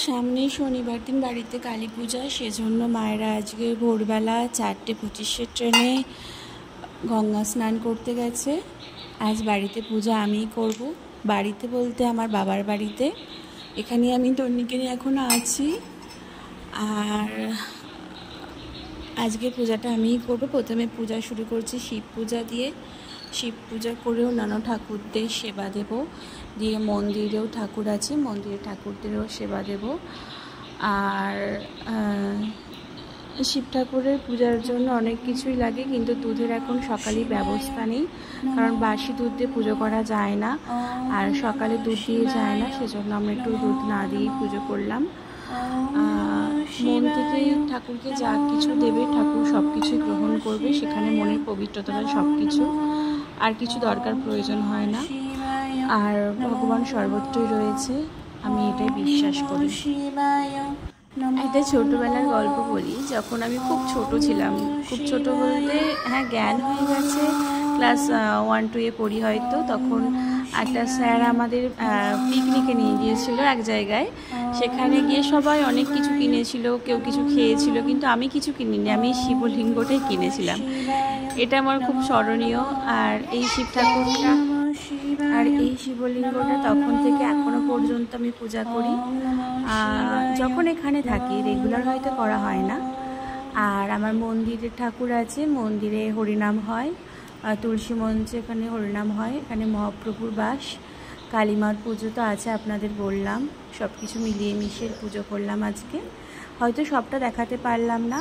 সামনে শনিবার দিন বাড়িতে কালী পূজা, সেজন্য মায়েরা আজকে ভোরবেলা 4:25 ট্রেনে গঙ্গা স্নান করতে গেছে। আজ বাড়িতে পূজা আমিই করব, বাড়িতে বলতে আমার বাবার বাড়িতে। এখানে আমি তন্নিকে নিয়ে এখনও আছি, আর আজকে পূজাটা আমিই করব। প্রথমে পূজা শুরু করছি শিব পূজা দিয়ে। শিব পূজা করেও নানা ঠাকুরদের সেবা দেব, দিয়ে মন্দিরেও ঠাকুর আছে, মন্দিরে ঠাকুরদেরও সেবা দেব। আর শিব ঠাকুরের পূজার জন্য অনেক কিছুই লাগে, কিন্তু দুধের এখন সকালেই ব্যবস্থা নেই, কারণ বাসি দুধ দিয়ে পুজো করা যায় না, আর সকালে দুধ দিয়ে যায় না, সেজন্য আমরা একটু দুধ না দিয়েই পুজো করলাম। মন থেকে ঠাকুরকে যা কিছু দেবে ঠাকুর সব কিছুই গ্রহণ করবে, সেখানে মনের পবিত্রতা সব কিছু, আর কিছু দরকার প্রয়োজন হয় না। আর ভগবান সর্বত্রই রয়েছে, আমি এটাই বিশ্বাস করি। একটা ছোটোবেলার গল্প বলি। যখন আমি খুব ছোট ছিলাম, খুব ছোট বলতে হ্যাঁ জ্ঞান হয়ে গেছে, ক্লাস 1-2 পড়ি হয়তো, তখন একটা স্যার আমাদের পিকনিকে নিয়ে গিয়েছিল এক জায়গায়। সেখানে গিয়ে সবাই অনেক কিছু কিনেছিল, কেউ কিছু খেয়েছিল, কিন্তু আমি কিছু কিনিনি, আমি শিবলিঙ্গটাই কিনেছিলাম। এটা আমার খুব স্মরণীয়। আর এই শিব ঠাকুরটা আর এই শিবলিঙ্গটা তখন থেকে এখনো পর্যন্ত আমি পূজা করি। যখন এখানে থাকি রেগুলার হয়তো করা হয় না। আর আমার মন্দিরে ঠাকুর আছে, মন্দিরে হরিনাম হয়, তুলসী মঞ্চে এখানে হরিনাম হয়, এখানে মহাপ্রভুর বাস। কালীমার পুজো তো আছে, আপনাদের বললাম। সব কিছু মিলিয়ে মিশিয়ে পুজো করলাম আজকে। হয়তো সবটা দেখাতে পারলাম না।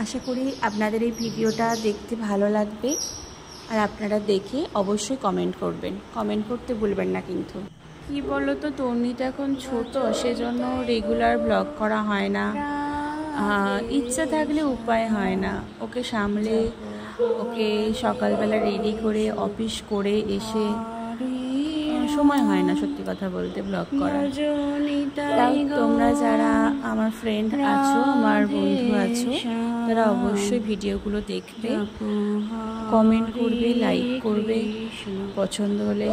আশা করি আপনাদের এই ভিডিওটা দেখতে ভালো লাগবে, আর আপনারা দেখে অবশ্যই কমেন্ট করবেন, কমেন্ট করতে ভুলবেন না কিন্তু। কি বলো তো, তন্নিটা এখন ছোট, সেজন্য রেগুলার ব্লগ করা হয় না। ইচ্ছা থাকলে উপায় হয় না, ওকে সামলে, ওকে সকালবেলা রেডি করে অফিস করে এসে সময় হয় না সত্যি কথা বলতে ব্লগ করার। তাই তোমরা যারা আমার ফ্রেন্ড আছো, আমার বন্ধু আছো, তারা অবশ্যই ভিডিওগুলো দেখবে, কমেন্ট করবে, লাইক করবে, পছন্দ হলে,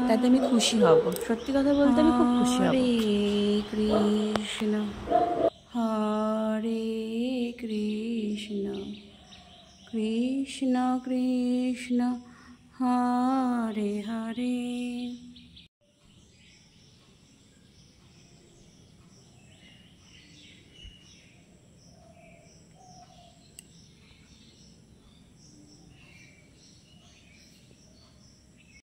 তাতে আমি খুশি হব। সত্যি কথা বলতে আমি খুব খুশি হব। কৃষ্ণ হরে কৃষ্ণ কৃষ্ণ কৃষ্ণ হরে হরে।